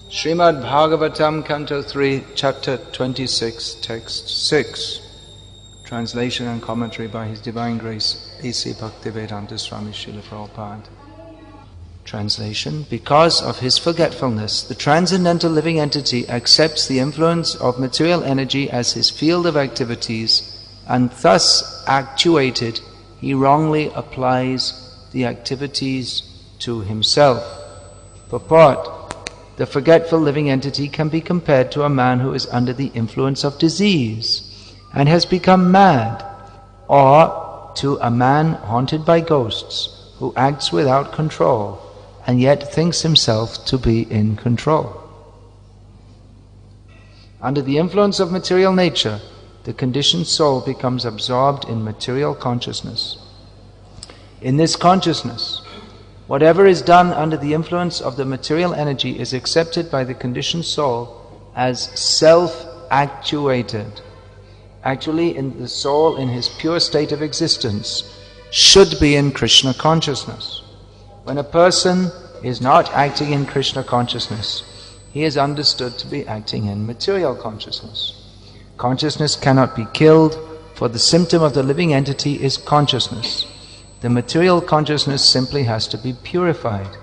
Srimad Bhagavatam, Canto 3, Chapter 26, Text 6. Translation and commentary by His Divine Grace, A.C. Bhaktivedanta Swami Srila Prabhupada. Translation: because of his forgetfulness, the transcendental living entity accepts the influence of material energy as his field of activities, and thus actuated, he wrongly applies the activities to himself. Purport: the forgetful living entity can be compared to a man who is under the influence of disease and has become mad, or to a man haunted by ghosts who acts without control and yet thinks himself to be in control. Under the influence of material nature, the conditioned soul becomes absorbed in material consciousness. In this consciousness, whatever is done under the influence of the material energy is accepted by the conditioned soul as self-actuated. Actually, in the soul, in his pure state of existence, should be in Krishna consciousness. When a person is not acting in Krishna consciousness, he is understood to be acting in material consciousness. Consciousness cannot be killed, for the symptom of the living entity is consciousness. The material consciousness simply has to be purified.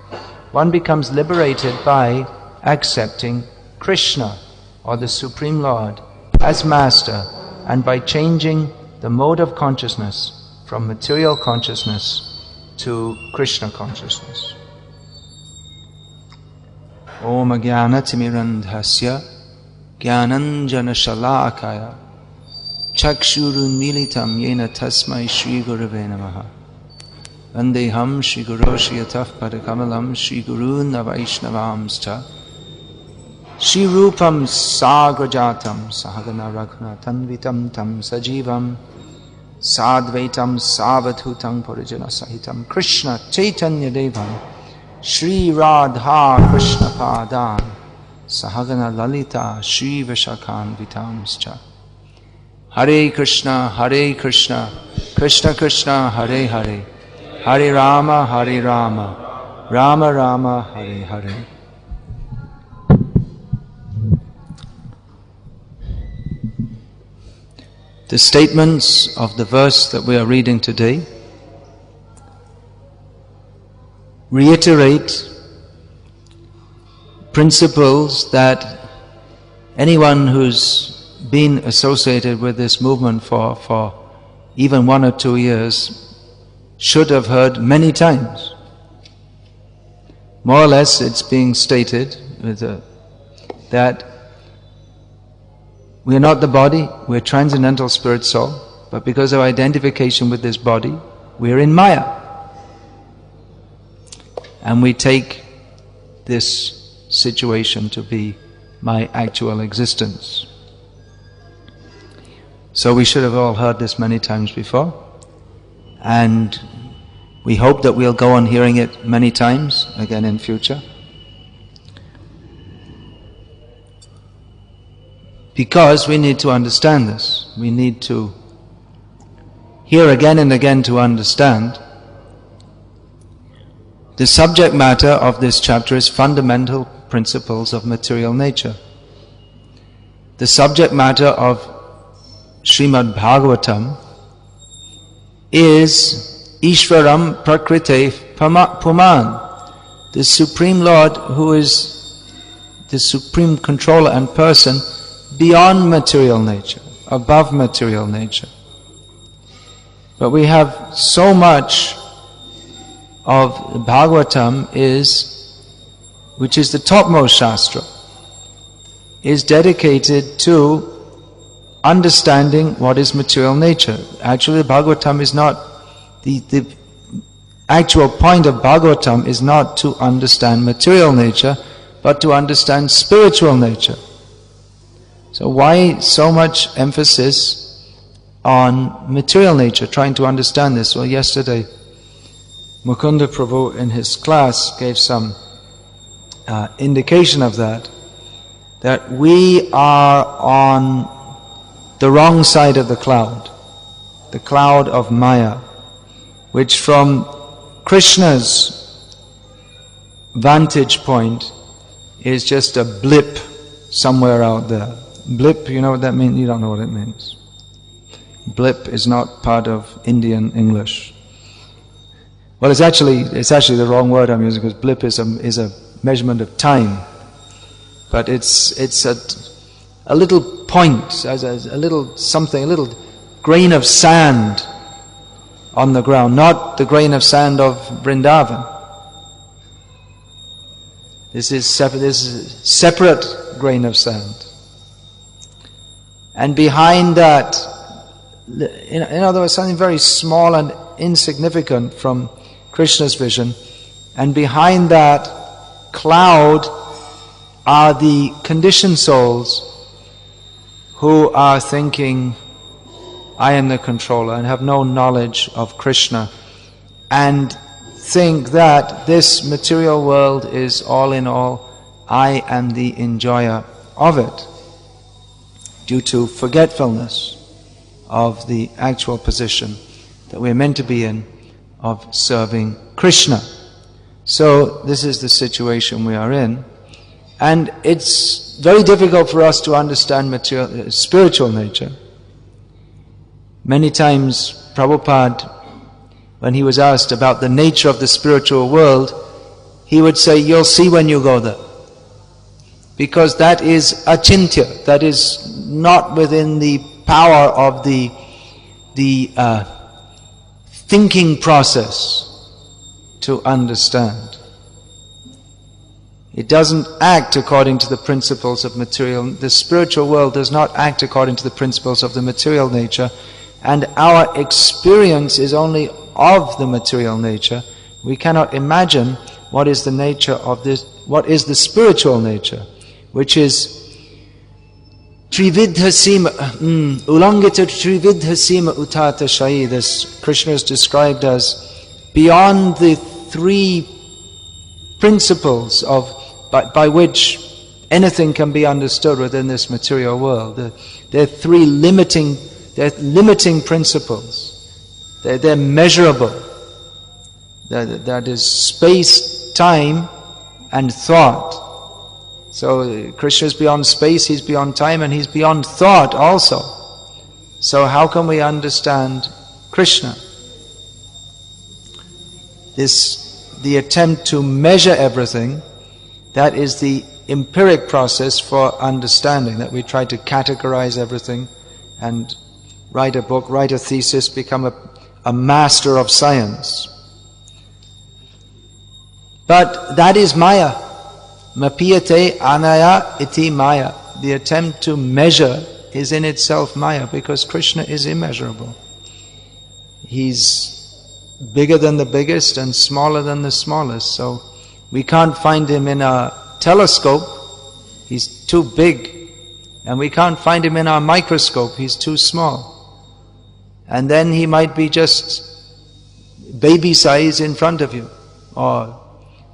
One becomes liberated by accepting Krishna, or the Supreme Lord, as Master, and by changing the mode of consciousness from material consciousness to Krishna consciousness. Om Jnanatimirandhasya Jnananjana Shalakaya Chakshurunmilitam Yena Tasmai Shri Gurave Namaha Vandeham Shri Guru Shri Yataf Padakamalam Shri Guru Navaishnavamscha Shri Rupam Sagrajatam Sahagana Raghunathan Vitam Tam Sajivam Sadvaitam Savathutam Purijana Sahitam Krishna Chaitanya Devam Shri Radha Krishna Padan Sahagana Lalita Shri Vishakhan Vitamscha. Hare Krishna, Krishna Krishna, Hare Hare, Hare Rama, Rama Rama, Hare Hare. The statements of the verse that we are reading today reiterate principles that anyone who's been associated with this movement for even 1 or 2 years should have heard many times. More or less it's being stated that we are not the body, we are transcendental spirit soul, but because of identification with this body, we are in Maya. And we take this situation to be my actual existence. So we should have all heard this many times before, and we hope that we'll go on hearing it many times again in future. Because we need to understand this. We need to hear again and again to understand. The subject matter of this chapter is fundamental principles of material nature. The subject matter of Srimad Bhagavatam is Ishvaram Prakrite Puman, the Supreme Lord who is the supreme controller and person beyond material nature, above material nature. But we have so much of Bhagavatam which is the topmost Shastra, is dedicated to understanding what is material nature. Actually, Bhagavatam is not, the actual point of Bhagavatam is not to understand material nature, but to understand spiritual nature. So why so much emphasis on material nature, trying to understand this? Well, yesterday Mukunda Prabhu in his class gave some indication of that we are on the wrong side of the cloud of Maya, which from Krishna's vantage point is just a blip somewhere out there. Blip, you know what that means? You don't know what it means. Blip is not part of Indian English. Well, it's actually the wrong word I'm using, because blip is a measurement of time. But it's a little point, as a little something, a little grain of sand on the ground, not the grain of sand of Vrindavan. This is separate grain of sand. And behind that, in other words, something very small and insignificant from Krishna's vision, and behind that cloud are the conditioned souls who are thinking, I am the controller, and have no knowledge of Krishna, and think that this material world is all in all, I am the enjoyer of it, due to forgetfulness of the actual position that we're meant to be in of serving Krishna. So this is the situation we are in, and it's very difficult for us to understand spiritual nature. Many times Prabhupada, when he was asked about the nature of the spiritual world, he would say, you'll see when you go there. Because that is achintya, that is not within the power of the thinking process to understand. It doesn't act according to the principles of material. The spiritual world does not act according to the principles of the material nature, and our experience is only of the material nature. We cannot imagine what is the nature of this, what is the spiritual nature, which is Trividha Sima, Ulangita Trividha Sima Utata Shai. This Krishna is described as beyond the three principles by which anything can be understood within this material world. There are three limiting principles. They're measurable. That is space, time, and thought. So Krishna is beyond space, he's beyond time, and he's beyond thought also. So how can we understand Krishna? The attempt to measure everything, that is the empiric process for understanding, that we try to categorize everything and write a book, write a thesis, become a master of science. But that is Maya. Mapiyate anaya iti Maya. The attempt to measure is in itself Maya, because Krishna is immeasurable. He's bigger than the biggest and smaller than the smallest. So we can't find him in a telescope, he's too big. And we can't find him in our microscope, he's too small. And then he might be just baby size in front of you, or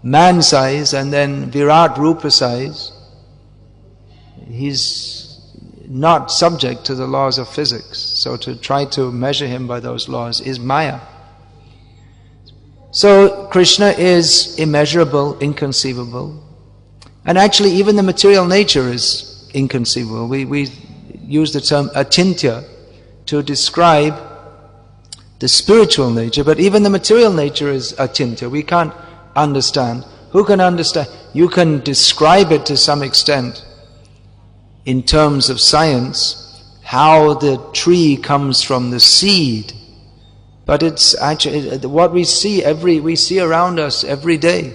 man size, and then Virat Rupa size. He's not subject to the laws of physics. So to try to measure him by those laws is Maya. So Krishna is immeasurable, inconceivable. And actually even the material nature is inconceivable. We use the term achintya to describe the spiritual nature, but even the material nature is achintya. We can't understand. Who can understand? You can describe it to some extent in terms of science, how the tree comes from the seed. But it's actually what we see around us every day.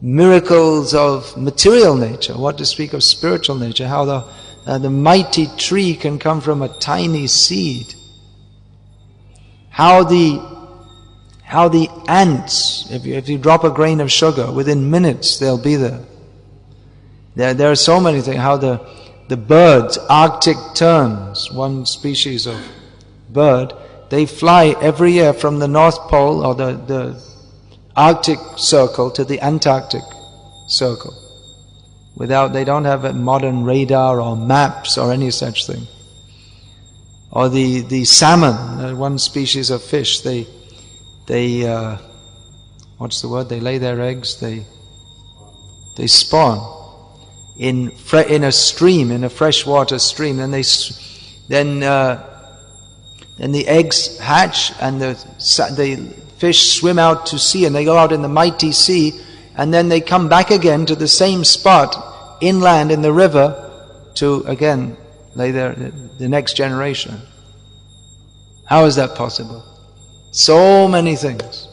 Miracles of material nature, what to speak of spiritual nature, how the mighty tree can come from a tiny seed. How the ants, if you drop a grain of sugar, within minutes they'll be there. There are so many things. How the birds, Arctic terns, one species of bird, they fly every year from the North Pole or the Arctic Circle to the Antarctic Circle. They don't have a modern radar or maps or any such thing. Or the salmon, one species of fish, they what's the word? They lay their eggs, they spawn. in a stream, in a freshwater stream. Then the eggs hatch, and the fish swim out to sea, and they go out in the mighty sea, and then they come back again to the same spot inland in the river to again lay the next generation. How is that possible? So many things.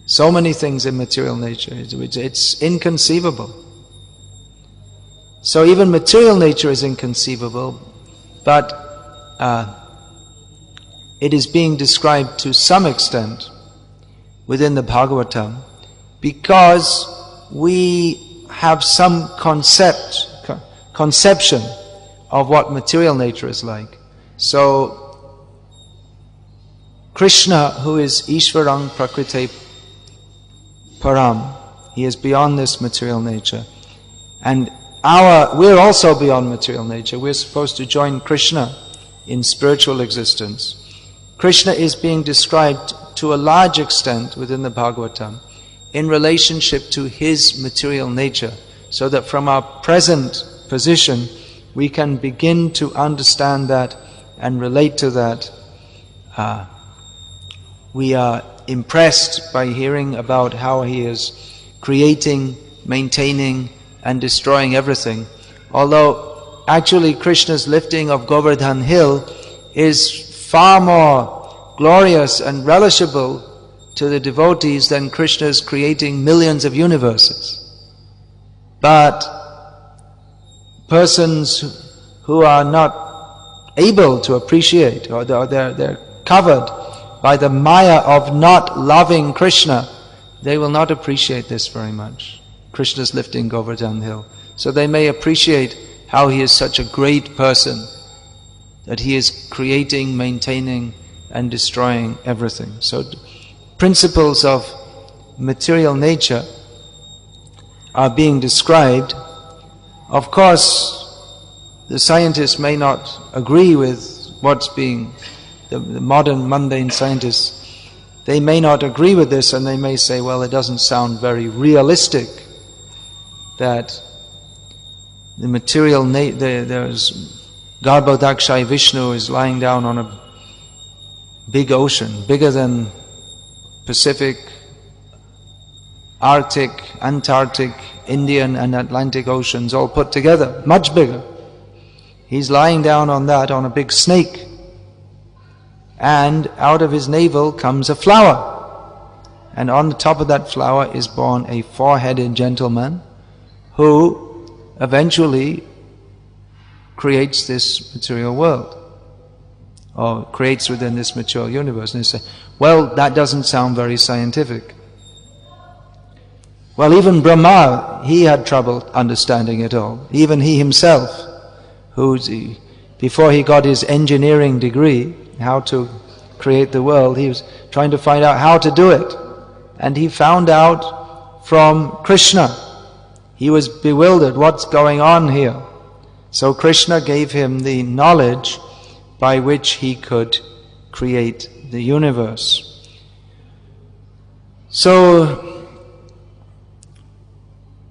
So many things in material nature. It's inconceivable. So even material nature is inconceivable, but it is being described to some extent within the Bhagavatam because we have some conception of what material nature is like. So Krishna, who is Ishvarang Prakrite Param, he is beyond this material nature. And we're also beyond material nature. We're supposed to join Krishna in spiritual existence. Krishna is being described to a large extent within the Bhagavatam in relationship to his material nature, so that from our present position we can begin to understand that and relate to that. We are impressed by hearing about how he is creating, maintaining and destroying everything. Although actually Krishna's lifting of Govardhan hill is far more glorious and relishable to the devotees than Krishna's creating millions of universes. But persons who are not able to appreciate, or they're covered by the maya of not loving Krishna, they will not appreciate this very much, Krishna's lifting Govardhan hill. So they may appreciate how he is such a great person, that he is creating, maintaining and destroying everything. So principles of material nature are being described. Of course, the scientists may not agree with what's being, the modern mundane scientists, they may not agree with this, and they may say, well, it doesn't sound very realistic that the material there's Garbhodakshai Vishnu is lying down on a big ocean, bigger than Pacific, Arctic, Antarctic, Indian and Atlantic oceans all put together, much bigger. He's lying down on that, on a big snake, and out of his navel comes a flower, and on the top of that flower is born a four-headed gentleman who eventually creates this material world, or creates within this material universe. And they say, well, that doesn't sound very scientific. Well, even Brahma, he had trouble understanding it all. Even he himself, before he got his engineering degree, how to create the world, he was trying to find out how to do it. And he found out from Krishna. He was bewildered, what's going on here? So Krishna gave him the knowledge by which he could create the universe. So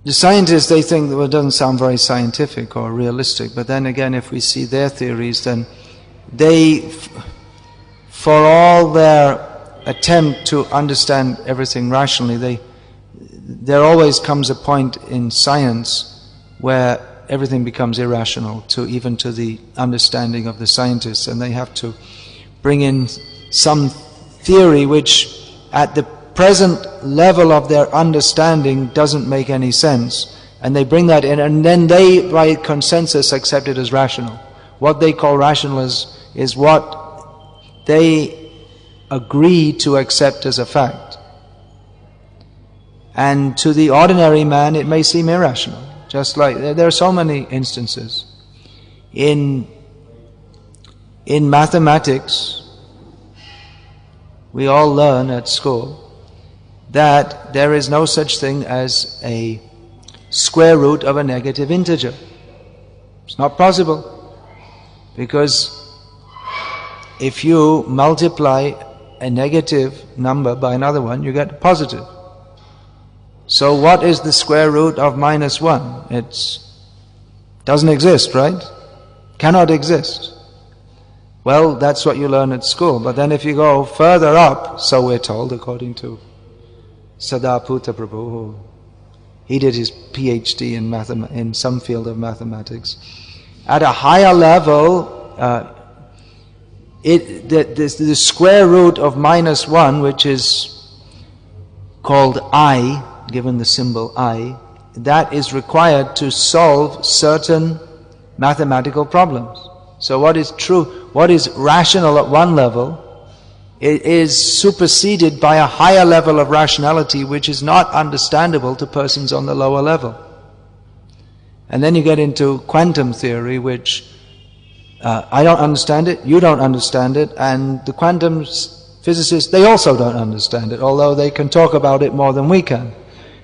the scientists, they think that it doesn't sound very scientific or realistic, but then again, if we see their theories, then they, for all their attempt to understand everything rationally, there always comes a point in science where everything becomes irrational, even to the understanding of the scientists, and they have to bring in some theory which at the present level of their understanding doesn't make any sense, and they bring that in, and then they by consensus accept it as rational. What they call rational is what they agree to accept as a fact, and to the ordinary man it may seem irrational. Just like there are so many instances in mathematics, we all learn at school that there is no such thing as a square root of a negative integer. It's not possible, because if you multiply a negative number by another one, you get positive. So what is the square root of -1? It's Doesn't exist, right? Cannot exist. Well, that's what you learn at school. But then if you go further up, so we're told, according to Sadaputa Prabhu, he did his PhD in some field of mathematics. At a higher level, the square root of -1, which is called I, given the symbol I, that is required to solve certain mathematical problems. So what is true, what is rational at one level, it is superseded by a higher level of rationality which is not understandable to persons on the lower level. And then you get into quantum theory, which I don't understand it, you don't understand it, and the quantum physicists, they also don't understand it, although they can talk about it more than we can.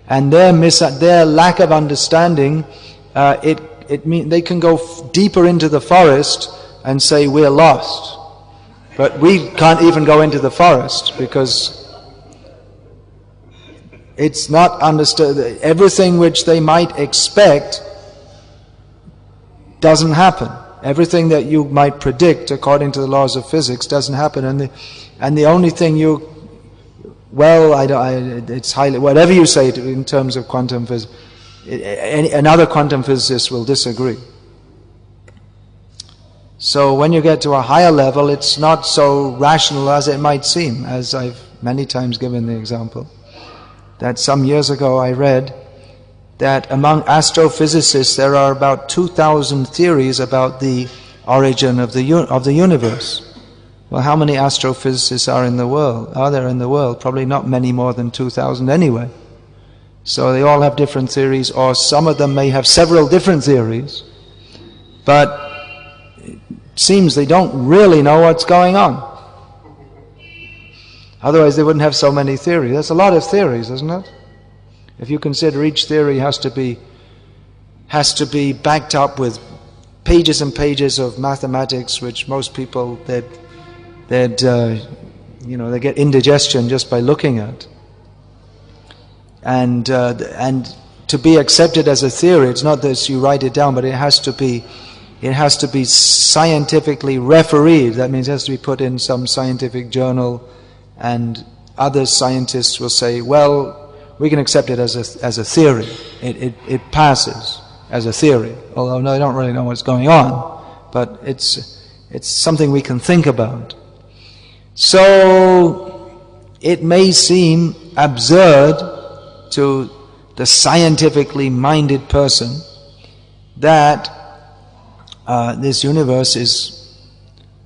And their lack of understanding, it means they can go deeper into the forest and say we're lost. But we can't even go into the forest because it's not understood. Everything which they might expect doesn't happen. Everything that you might predict according to the laws of physics doesn't happen. And the only thing it's highly, whatever you say in terms of quantum physics, another quantum physicist will disagree. So when you get to a higher level, it's not so rational as it might seem, as I've many times given the example. That some years ago I read that among astrophysicists there are about 2,000 theories about the origin of the universe. Well, how many astrophysicists are there in the world? Probably not many more than 2,000 anyway. So they all have different theories, or some of them may have several different theories, but it seems they don't really know what's going on. Otherwise they wouldn't have so many theories. There's a lot of theories, isn't it? If you consider each theory has to be backed up with pages and pages of mathematics, which most people they get indigestion just by looking at. And to be accepted as a theory, it's not that you write it down, but it has to be scientifically refereed. That means it has to be put in some scientific journal, and other scientists will say, well, we can accept it as a theory. It passes as a theory, although they don't really know what's going on, but it's something we can think about. So it may seem absurd to the scientifically minded person that this universe is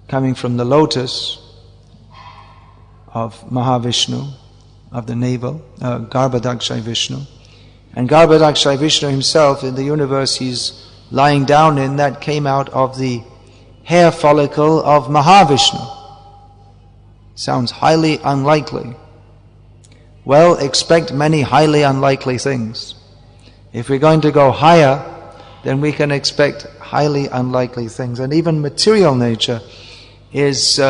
coming from the lotus of Mahavishnu, of the navel, Garbhadakshay Vishnu. And Garbhadakshay Vishnu himself, in the universe he's lying down in, that came out of the hair follicle of Mahavishnu. Sounds highly unlikely. Well, expect many highly unlikely things. If we're going to go higher, then we can expect highly unlikely things. And even material nature is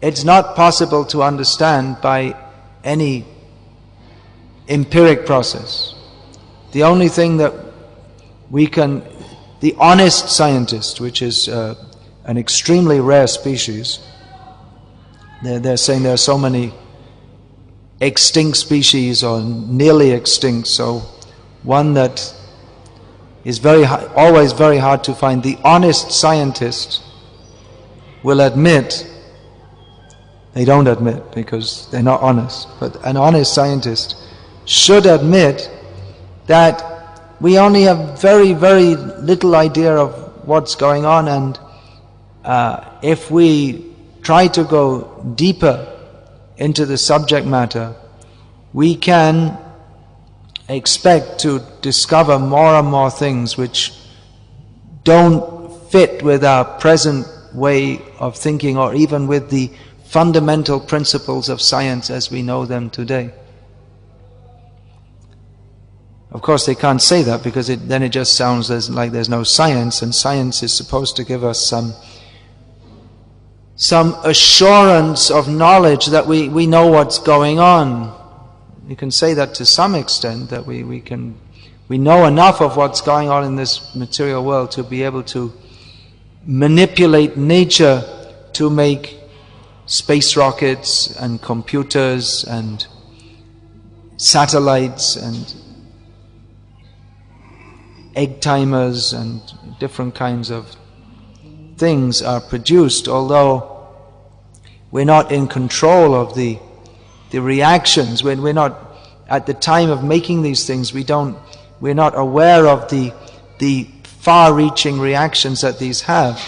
it's not possible to understand by any empiric process. The only thing that the honest scientist, which is an extremely rare species, they're saying there are so many extinct species or nearly extinct, so one that is always very hard to find. The honest scientist will admit, they don't admit because they're not honest, but an honest scientist should admit that we only have very, very little idea of what's going on, and if we try to go deeper into the subject matter, we can expect to discover more and more things which don't fit with our present way of thinking, or even with the fundamental principles of science as we know them today. Of course they can't say that, because then it just sounds like there's no science, and science is supposed to give us some assurance of knowledge that we know what's going on. You can say that to some extent, that we can we know enough of what's going on in this material world to be able to manipulate nature to make space rockets and computers and satellites and egg timers and different kinds of things are produced, although we're not in control of the reactions. When we're not at the time of making these things, we're not aware of the far-reaching reactions that these have,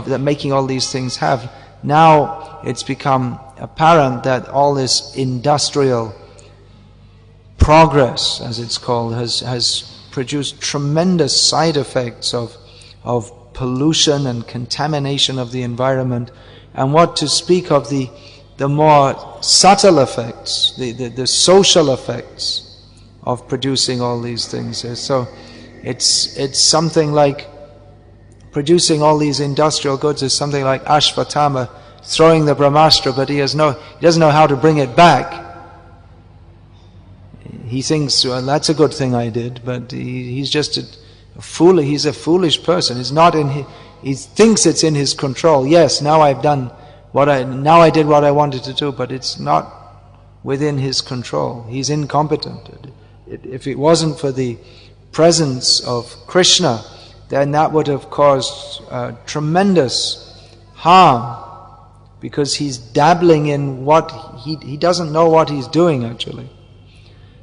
that making all these things have. Now it's become apparent that all this industrial progress, as it's called, has produced tremendous side effects of pollution and contamination of the environment, and what to speak of the more subtle effects, the social effects of producing all these things. So it's something like producing all these industrial goods is something like Ashvatthama throwing the Brahmastra, but he doesn't know how to bring it back. He thinks, well, that's a good thing I did, but he's just a fool. He's a foolish person. It's not he thinks it's in his control. Yes, now I did what I wanted to do, but it's not within his control. He's incompetent. If it wasn't for the presence of Krishna, then that would have caused tremendous harm, because he's dabbling in what he doesn't know what he's doing actually.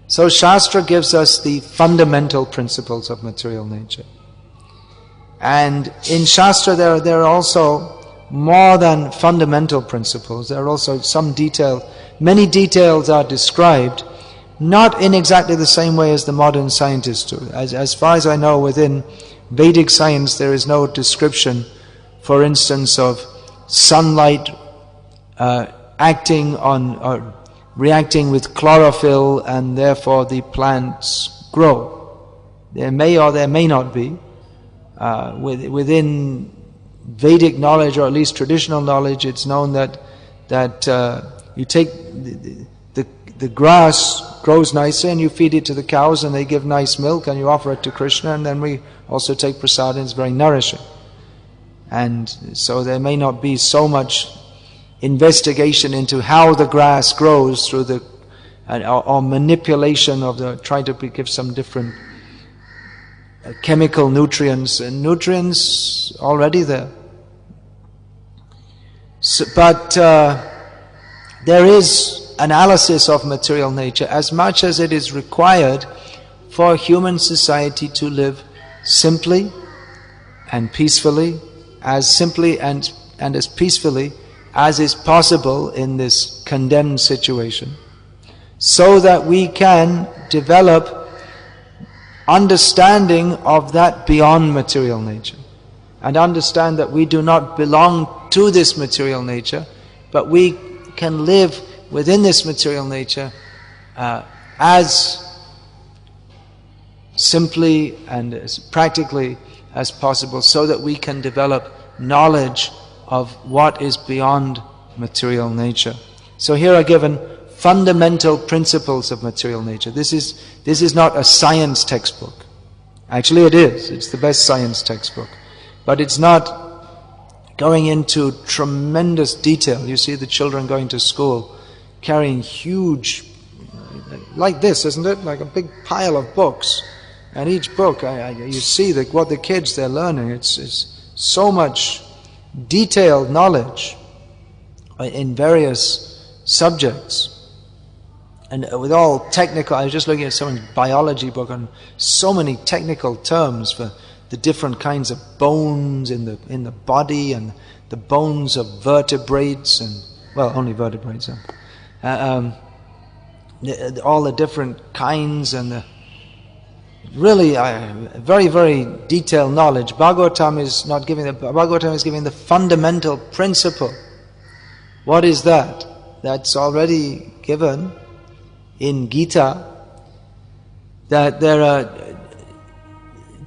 So Shastra gives us the fundamental principles of material nature. And in Shastra there are also more than fundamental principles. There are also many details are described, not in exactly the same way as the modern scientists do. As far as I know, within Vedic science there is no description, for instance, of sunlight reacting with chlorophyll and therefore the plants grow. There may or there may not be. Within Vedic knowledge, or at least traditional knowledge, it's known that you take the grass grows nicely and you feed it to the cows and they give nice milk and you offer it to Krishna, and then we also take prasad and it's very nourishing. And so there may not be so much investigation into how the grass grows through or manipulation of trying to give some different chemical nutrients, and nutrients already there. So, but there is analysis of material nature as much as it is required for human society to live simply and peacefully, as simply and as peacefully as is possible in this condemned situation, so that we can develop understanding of that beyond material nature, and understand that we do not belong to this material nature, but we can live within this material nature as simply and as practically as possible, so that we can develop knowledge of what is beyond material nature. So here are given fundamental principles of material nature. This is not a science textbook. Actually it is. It's the best science textbook. But it's not going into tremendous detail. You see the children going to school carrying huge, like this, isn't it? Like a big pile of books. And each book, you see what the kids, they're learning. It's so much detailed knowledge in various subjects. And with all technical, I was just looking at someone's biology book on so many technical terms for the different kinds of bones in the body, and the bones of vertebrates, and well, only vertebrates. All the different kinds, and really very, very detailed knowledge. Bhagavatam is not giving Bhagavatam is giving the fundamental principle. What is that? That's already given in Gita, that there are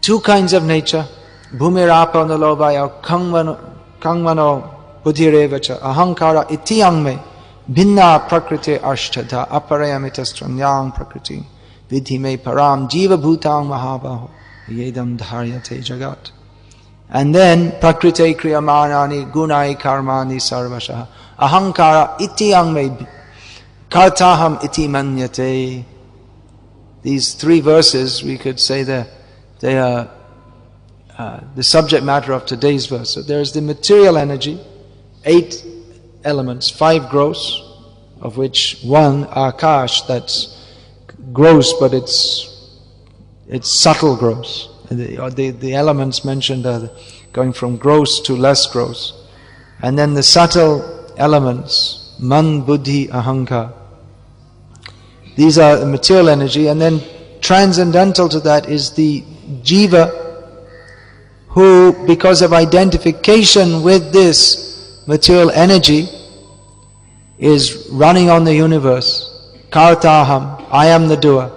two kinds of nature. Bhumirapa nalovaya kangmano buddhirevacha ahankara ityangme bhinna prakriti ashtadha aparayamitastranyang prakriti vidhi me param jiva bhutang mahabaho yedam dharyate jagat. And then prakrite kriyamanani gunai karmani sarvashaha ahankara iti angme kartaham iti manyate. These three verses, we could say they are the subject matter of today's verse. So there is the material energy, 8 elements, 5 gross, of which 1 akash, that's gross, but it's subtle gross. The elements mentioned are going from gross to less gross. And then the subtle elements, man, buddhi, ahankar. These are the material energy, and then transcendental to that is the jiva, who, because of identification with this material energy, is running on the universe. Kartaham, I am the doer.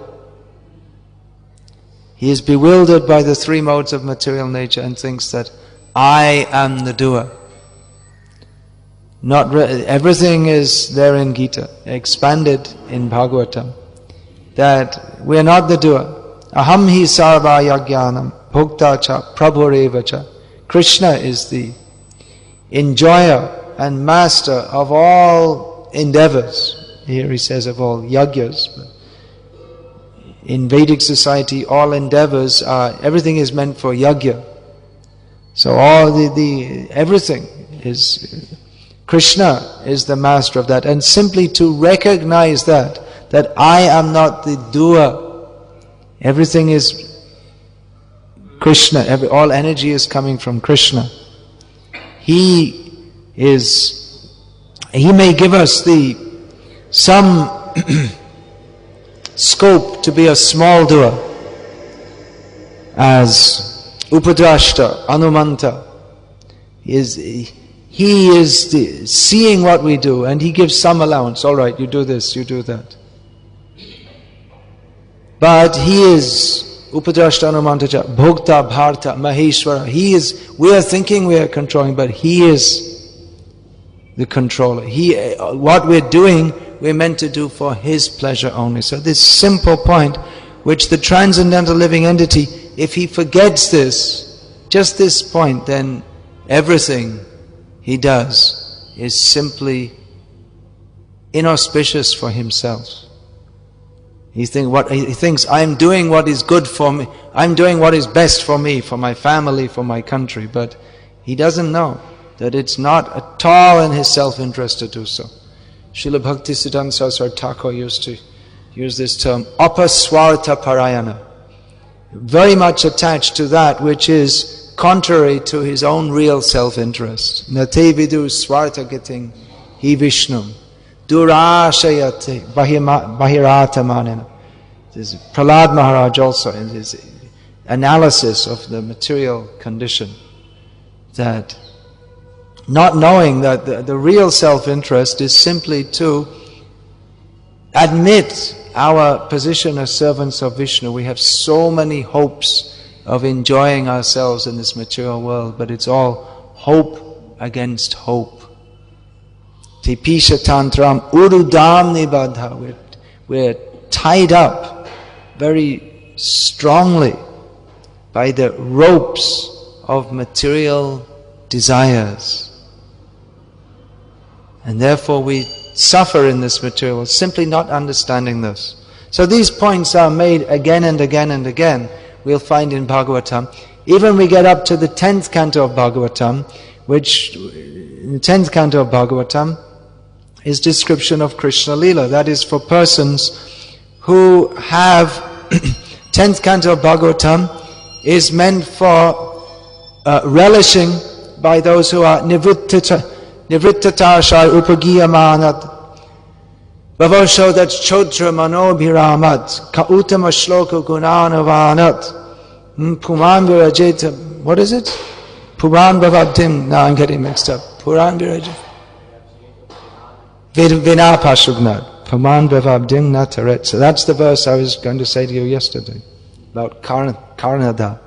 He is bewildered by the 3 modes of material nature and thinks that I am the doer. Everything is there in Gita, expanded in Bhagavatam, that we are not the doer. Aham hi sarva yajnanam bhukta cha prabhureva cha. Krishna is the enjoyer and master of all endeavors. Here he says of all yagyas. But in Vedic society, all endeavors everything is meant for yagya. So all everything is, Krishna is the master of that. And simply to recognize that I am not the doer, everything is Krishna, all energy is coming from Krishna. He may give us some scope to be a small doer, as Upadrashta, Anumanta. He is seeing what we do, and he gives some allowance. All right, you do this, you do that. But he is Upadrashta, Anumanta, Bhokta, Bharta, Maheshwara. We are thinking we are controlling, but he is the controller. What we're doing, we're meant to do for his pleasure only. So this simple point, which the transcendental living entity, if he forgets this, just this point, then everything he does is simply inauspicious for himself. He thinks, I'm doing what is good for me, I'm doing what is best for me, for my family, for my country, but he doesn't know that it's not at all in his self-interest to do so. Srila Bhaktisiddhanta Saraswati Thakur used to use this term, apaswartha parayana, very much attached to that which is contrary to his own real self-interest. Nate vidu swartha giting hi Vishnum durashayate bahiratamanena. This is Prahlad Maharaj also in his analysis of the material condition, that not knowing that the real self-interest is simply to admit our position as servants of Vishnu. We have so many hopes of enjoying ourselves in this material world, but it's all hope against hope. Tipisha tantram urudam nibadha. We're tied up very strongly by the ropes of material desires. And therefore we suffer in this material world, simply not understanding this. So these points are made again and again and again. We'll find in Bhagavatam. Even we get up to the 10th canto of Bhagavatam, which in the 10th canto of Bhagavatam is description of Krishna Lila. That is for persons who have 10th canto of Bhagavatam is meant for relishing by those who are nivrittatarshai upagiyamanat bhavosho, that's chodra manobhiramat ka uttama shloka gunanavanat puman virajeta. What is it? Puran bhavabdim. Now I'm getting mixed up. Puran virajeta vinapashugnat puman bhavabdim nataret. So that's the verse I was going to say to you yesterday about Karnada.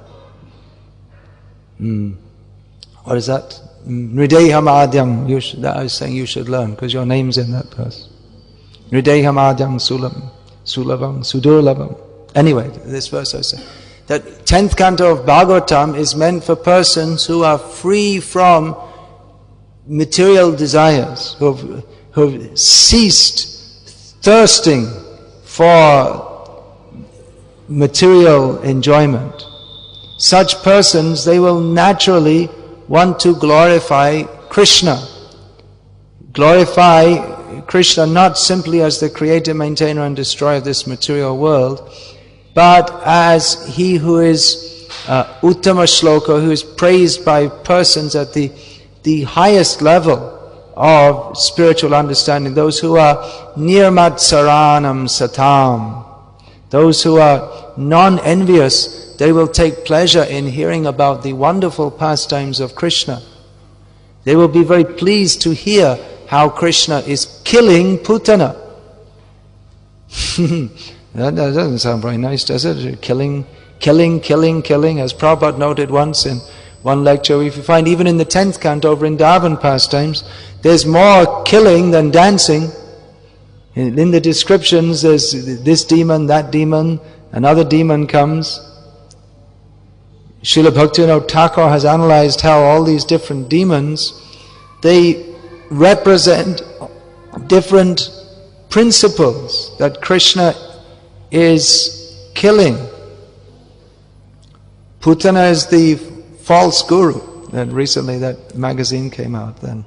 What is that? Nrideham adyam. I was saying you should learn because your name's in that verse. Nrideham adyam sulavam sudurlavam Anyway, this verse I say that 10th canto of Bhagavatam is meant for persons who are free from material desires, who have ceased thirsting for material enjoyment. Such persons, they will naturally want to glorify Krishna. Glorify Krishna not simply as the creator, maintainer and destroyer of this material world, but as he who is Uttama Shloka, who is praised by persons at the highest level of spiritual understanding, those who are nirmat saranam satam, those who are non-envious. They will take pleasure in hearing about the wonderful pastimes of Krishna. They will be very pleased to hear how Krishna is killing Putana. That doesn't sound very nice, does it? Killing, as Prabhupada noted once in one lecture. If you find even in the 10th canto of Vrindavan pastimes, there's more killing than dancing. In the descriptions, there's this demon, that demon, another demon comes. Srila Bhaktivinoda Thakur has analyzed how all these different demons, they represent different principles that Krishna is killing. Putana is the false guru. And recently that magazine came out. Then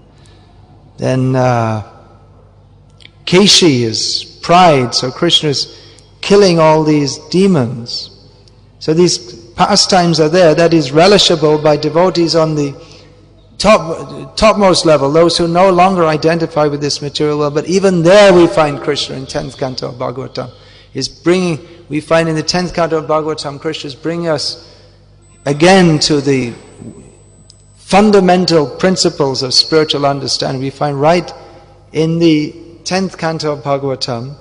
Keshi is pride. So Krishna is killing all these demons. So these pastimes are there. That is relishable by devotees on the topmost level, those who no longer identify with this material world. But even there we find Krishna in 10th canto of Bhagavatam. We find in the 10th canto of Bhagavatam, Krishna is bringing us again to the fundamental principles of spiritual understanding. We find right in the 10th canto of Bhagavatam,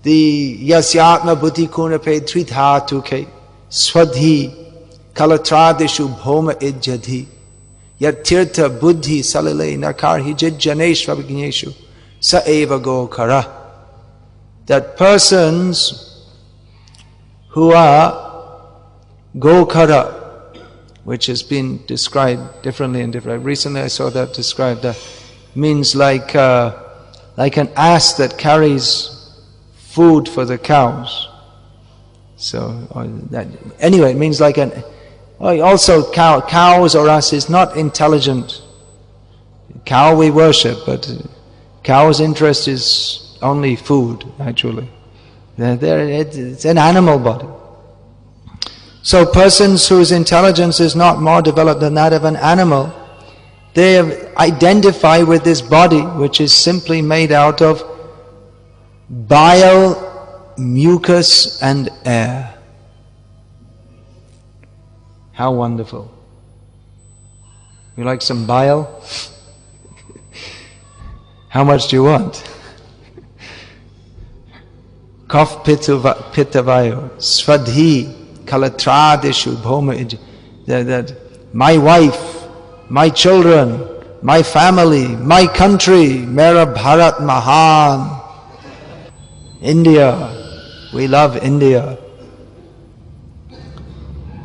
the yasyatma buddhi kunape tridhatuke swadhi kalatradishu bhoma ijjadhi yatirtha buddhi salile nakarhi jijjaneshvabhigneshu sa eva gokara. That persons who are gokara, which has been described differently in different. Recently, I saw that described. That means like an ass that carries food for the cows. So anyway, it means like also cows or asses not intelligent. Cow we worship, but cow's interest is only food, actually. It's an animal body. So persons whose intelligence is not more developed than that of an animal, they identify with this body, which is simply made out of bile, mucus and air. How wonderful. You like some bile? How much do you want? Kaf pitavayo, svadhi, kalatradishu, bhoma. That my wife, my children, my family, my country, Mera Bharat Mahan. India, we love India.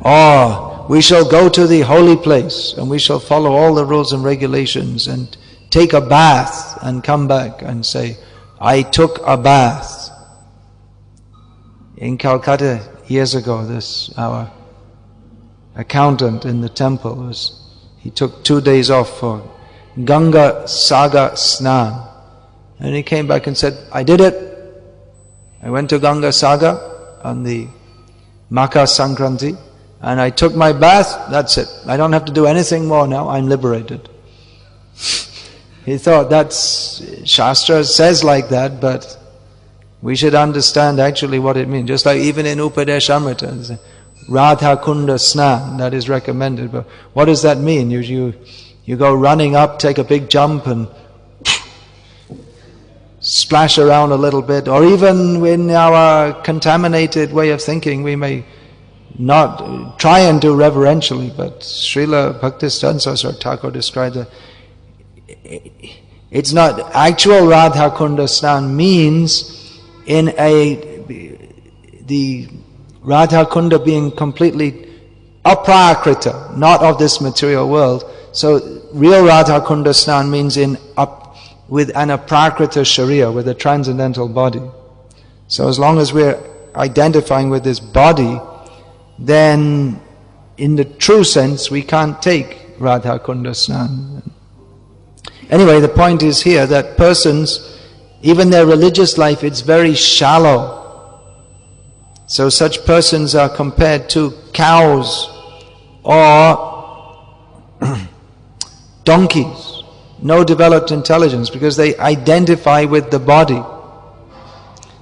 Or we shall go to the holy place and we shall follow all the rules and regulations and take a bath and come back and say, I took a bath. In Calcutta years ago, our accountant in the temple he took 2 days off for Ganga Saga Snan. And he came back and said, I did it. I went to Ganga Saga on the Makar Sankranti and I took my bath, that's it. I don't have to do anything more now, I'm liberated. He thought Shastra says like that, but we should understand actually what it means. Just like even in Upadesh Amrita, Radha Kunda Snan, that is recommended. But what does that mean? You go running up, take a big jump and splash around a little bit. Or even in our contaminated way of thinking, we may not try and do reverentially. But Srila Bhaktisiddhanta Saraswati Thakur described that it's not actual Radha Kunda Snan means in the Radha Kunda being completely aprakrita, not of this material world. So real Radha Kunda Snan means with an aprakrita sharira, with a transcendental body. So as long as we're identifying with this body, then in the true sense we can't take Radha Kunda Snan. Anyway, the point is here that persons, even their religious life, it's very shallow. So such persons are compared to cows or donkeys, no developed intelligence, because they identify with the body.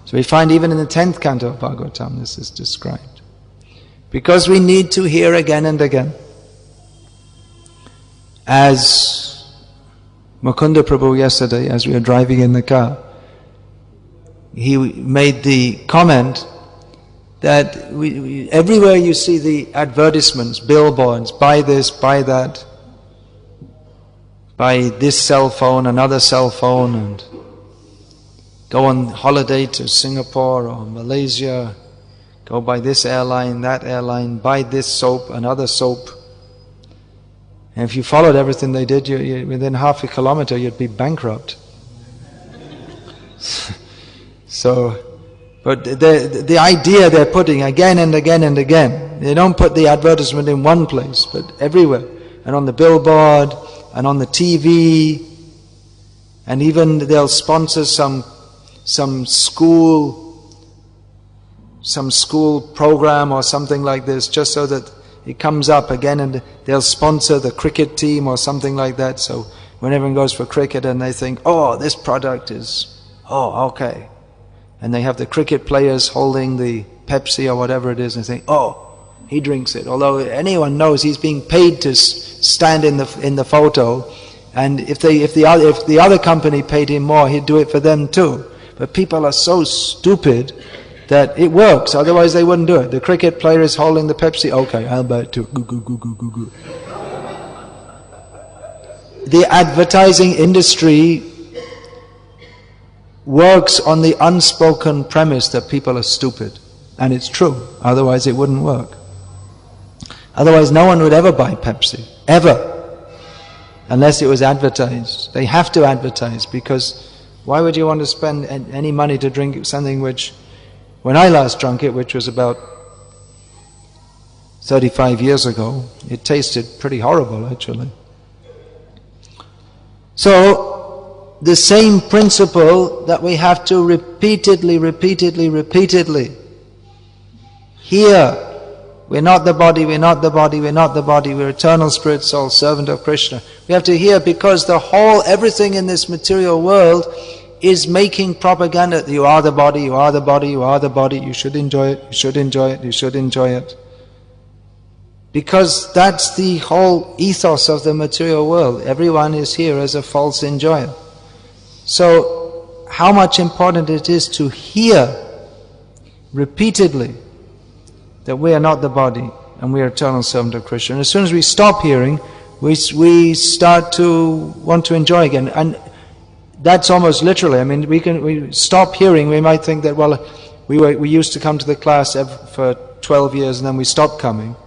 So we find even in the 10th canto of Bhagavatam this is described. Because we need to hear again and again. As Mukunda Prabhu yesterday, as we were driving in the car, he made the comment that everywhere you see the advertisements, billboards, buy this, buy that, buy this cell phone, another cell phone, and go on holiday to Singapore or Malaysia, go buy this airline, that airline, buy this soap, another soap. And if you followed everything they did, you within half a kilometer you'd be bankrupt. But the idea they're putting again and again and again, they don't put the advertisement in one place, but everywhere. And on the billboard, and on the TV, and even they'll sponsor some school program or something like this, just so that it comes up again, and they'll sponsor the cricket team or something like that. So when everyone goes for cricket and they think, oh, this product is, oh, okay. And they have the cricket players holding the Pepsi or whatever it is, and think, oh, he drinks it. Although anyone knows he's being paid to stand in the photo, and if the other company paid him more, he'd do it for them too. But people are so stupid that it works. Otherwise, they wouldn't do it. The cricket player is holding the Pepsi. Okay, I'll buy it too. Goo, goo, goo, goo, goo, goo. The advertising industry works on the unspoken premise that people are stupid. And it's true. Otherwise it wouldn't work. Otherwise no one would ever buy Pepsi. Ever. Unless it was advertised. They have to advertise, because why would you want to spend any money to drink something which, when I last drank it, which was about 35 years ago, it tasted pretty horrible actually. So, the same principle that we have to repeatedly hear. We're not the body, we're not the body, we're not the body, we're eternal spirit, soul, servant of Krishna. We have to hear, because everything in this material world is making propaganda. You are the body, you are the body, you are the body, you should enjoy it, you should enjoy it, you should enjoy it. Because that's the whole ethos of the material world. Everyone is here as a false enjoyer. So, how much important it is to hear repeatedly that we are not the body and we are eternal servant of Krishna. And as soon as we stop hearing, we start to want to enjoy again. And that's almost literally. I mean, we stop hearing, we might think that, well, we used to come to the class for 12 years and then we stopped coming.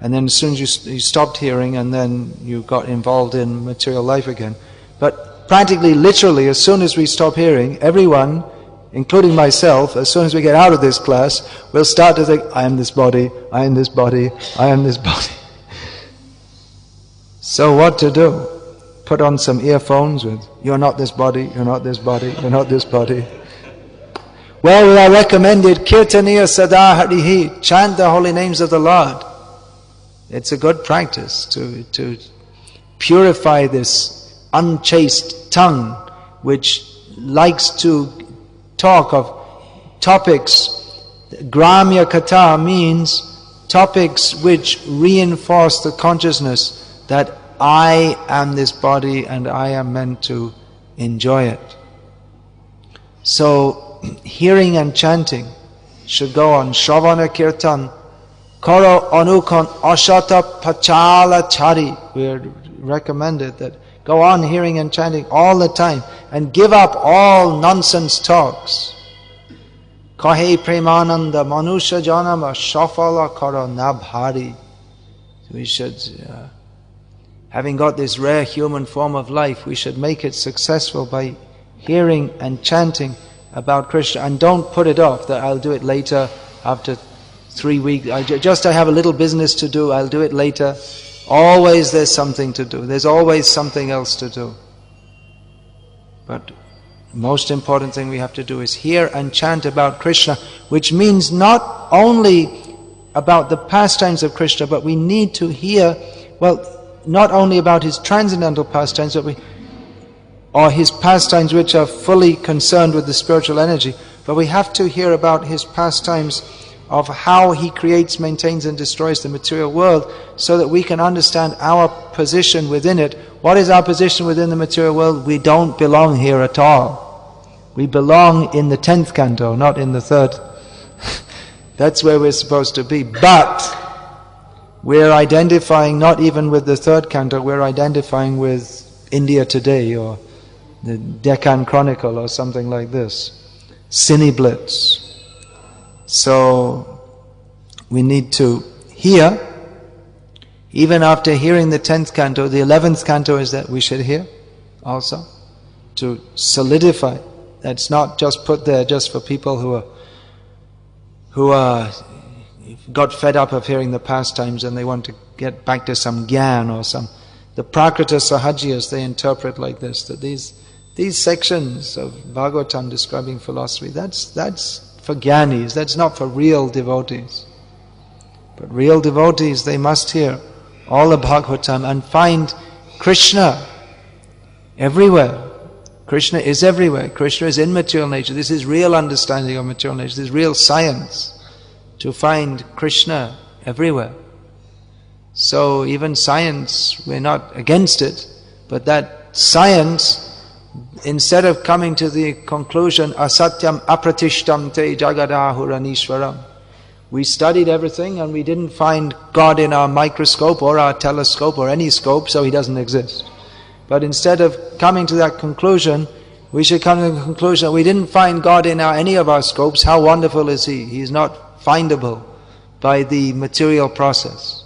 And then as soon as you stopped hearing, and then you got involved in material life again. But practically, literally, as soon as we stop hearing, everyone, including myself, as soon as we get out of this class, we'll start to think, I am this body, I am this body, I am this body. So what to do? Put on some earphones with, you're not this body, you're not this body, you're not this body. Well, we are recommended, Kirtaniya Sada Harihi, chant the holy names of the Lord. It's a good practice to purify this unchaste tongue, which likes to talk of topics. Gramya Kata means topics which reinforce the consciousness that I am this body and I am meant to enjoy it. So, hearing and chanting should go on. Shravana Kirtan, Karo Anukon Ashata Pachala Chari. We are recommended that go on hearing and chanting all the time and give up all nonsense talks. Kahe premananda manusha janama shafala kara nabhari. We should, having got this rare human form of life, we should make it successful by hearing and chanting about Krishna. And don't put it off, that I'll do it later after 3 weeks. I have a little business to do, I'll do it later. Always there's something to do. There's always something else to do. But the most important thing we have to do is hear and chant about Krishna, which means not only about the pastimes of Krishna, but we need to hear, not only about his transcendental pastimes, or his pastimes which are fully concerned with the spiritual energy, but we have to hear about his pastimes of how he creates, maintains and destroys the material world, so that we can understand our position within it. What is our position within the material world? We don't belong here at all. We belong in the 10th canto, not in the 3rd. That's where we're supposed to be. But we're identifying not even with the 3rd canto, we're identifying with India Today or the Deccan Chronicle or something like this. Cine Blitz. So we need to hear, even after hearing the 10th canto, the 11th canto is that we should hear also, to solidify. That's not just put there just for people who got fed up of hearing the pastimes and they want to get back to some gyan or some. The Prakrita Sahajiyas, they interpret like this, that these sections of Bhagavatam describing philosophy, that's for jnanis, that's not for real devotees. But real devotees, they must hear all the Bhagavatam and find Krishna everywhere. Krishna is everywhere. Krishna is in material nature. This is real understanding of material nature. This is real science, to find Krishna everywhere. So even science, we're not against it, but that science, instead of coming to the conclusion, asatyam apratishtam te jagadahuranishwaram, we studied everything and we didn't find God in our microscope or our telescope or any scope, so he doesn't exist. But instead of coming to that conclusion, we should come to the conclusion that we didn't find God in any of our scopes. How wonderful is he? He's not findable by the material process.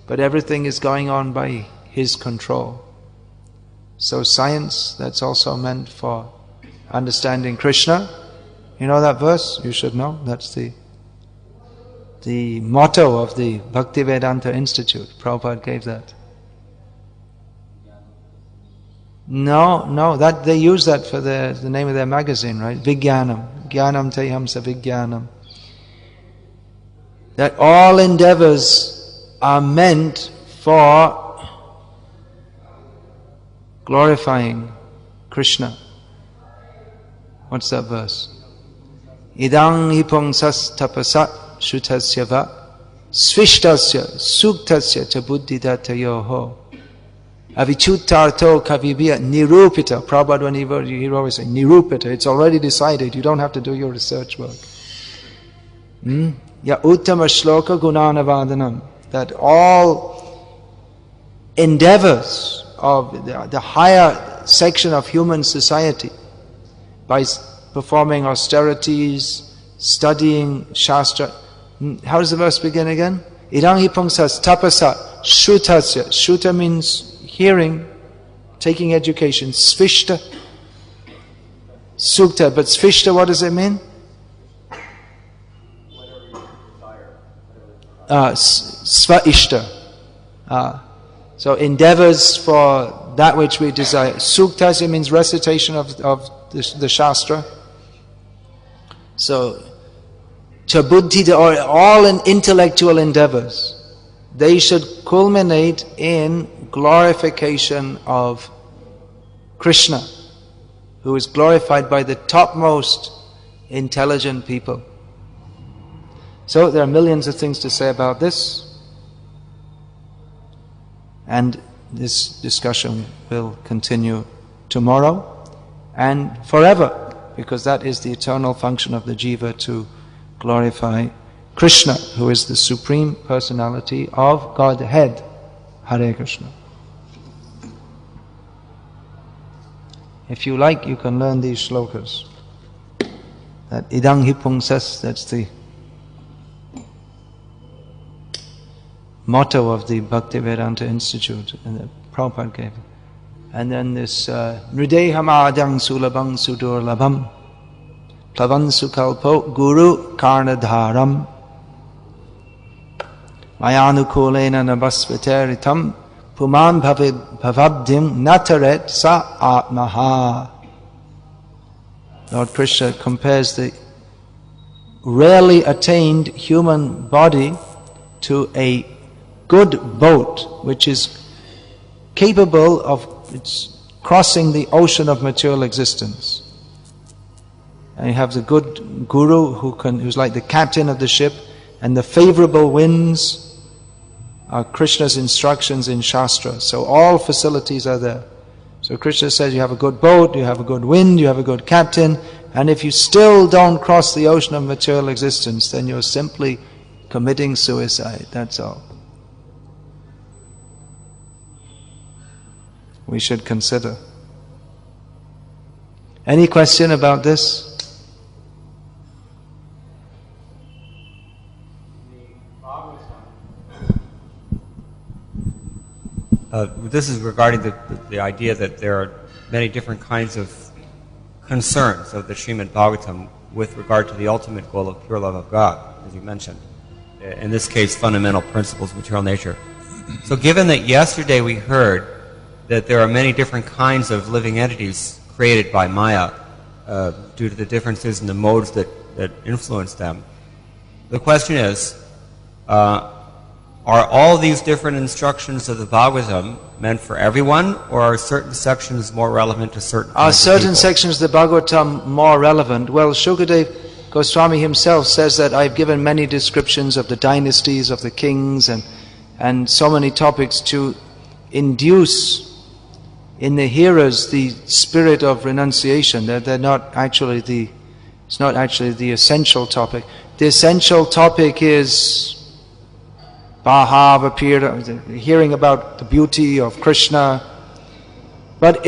But everything is going on by his control. So science, that's also meant for understanding Krishna. You know that verse? You should know. That's the motto of the Bhaktivedanta Institute. Prabhupada gave that. No, that they use that for the name of their magazine, right? Vijnanam. Jnanam te hamsa vijnanam. That all endeavors are meant for glorifying Krishna. What's that verse? Idang hipungsas tapasat shutasya va svishtasya suktasya cha buddhidatayoho avichutarto kavibhya nirupita. Prabhupada, when he always say nirupita, it's already decided, you don't have to do your research work. Ya uttama shloka gunanavadanam, that all endeavors of the higher section of human society, by performing austerities, studying Shastra. How does the verse begin again? Idang hipungsas tapasa shrutasya. Shruta means hearing, taking education. Svishta, sukta. But svishta, what does it mean? Svaishta. So endeavors for that which we desire. Suktasya means recitation of the Shastra. So chabuddhita, or all in intellectual endeavors, they should culminate in glorification of Krishna, who is glorified by the topmost intelligent people. So there are millions of things to say about this, and this discussion will continue tomorrow and forever, because that is the eternal function of the jiva, to glorify Krishna, who is the Supreme Personality of Godhead. Hare Krishna. If you like, you can learn these shlokas. That idang hi pungsas, that's the motto of the Bhaktivedanta Institute, and the Prabhupada gave it. And then this Nrideham adang sulabang sudur labam plavan sukalpo guru karnadharam mayanukulena nabasvateritam puman bhavabdim nataret sa atmaha. Lord Krishna compares the rarely attained human body to a good boat which is capable of crossing the ocean of material existence. And you have the good guru who's like the captain of the ship, and the favorable winds are Krishna's instructions in Shastra. So all facilities are there. So Krishna says you have a good boat, you have a good wind, you have a good captain, and if you still don't cross the ocean of material existence, then you're simply committing suicide, that's all. We should consider. Any question about this? This is regarding the idea that there are many different kinds of concerns of the Srimad Bhagavatam with regard to the ultimate goal of pure love of God, as you mentioned. In this case, fundamental principles of material nature. So given that yesterday we heard that there are many different kinds of living entities created by Maya due to the differences in the modes that influence them, the question is, are all these different instructions of the Bhagavatam meant for everyone, or are certain sections more relevant to certain kinds Are of certain people? sections of the Bhagavatam more relevant? Well, Shukadev Goswami himself says that I've given many descriptions of the dynasties, of the kings, and so many topics to induce in the hearers the spirit of renunciation. They're not actually it's not actually the essential topic. The essential topic is Bhava, hearing about the beauty of Krishna. But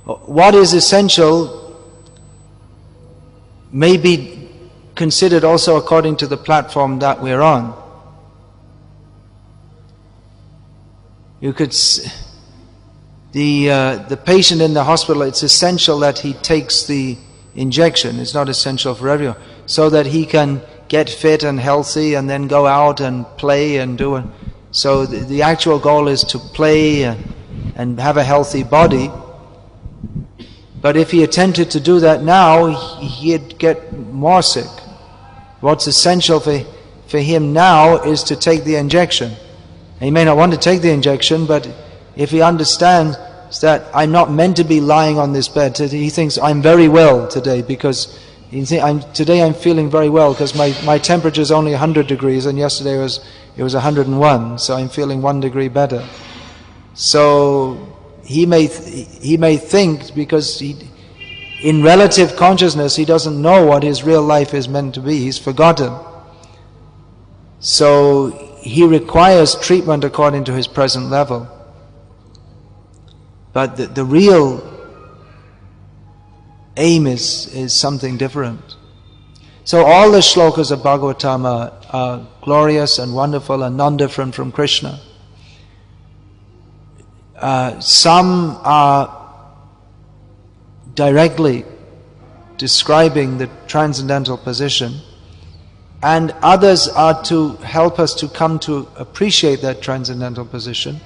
what is essential may be considered also according to the platform that we're on. You could the patient in the hospital, it's essential that he takes the injection. It's not essential for everyone, so that he can get fit and healthy and then go out and play and do it. So the actual goal is to play and have a healthy body. But if he attempted to do that now, he'd get more sick. What's essential for him now is to take the injection. And he may not want to take the injection, but if he understands that I'm not meant to be lying on this bed, he thinks I'm very well today because today I'm feeling very well because my temperature is only 100 degrees and yesterday it was 101, so I'm feeling 1 degree better. So he may think, because in relative consciousness he doesn't know what his real life is meant to be, he's forgotten. So he requires treatment according to his present level. But the real aim is something different. So all the shlokas of Bhagavatam are glorious and wonderful and non-different from Krishna. Some are directly describing the transcendental position, and others are to help us to come to appreciate that transcendental position.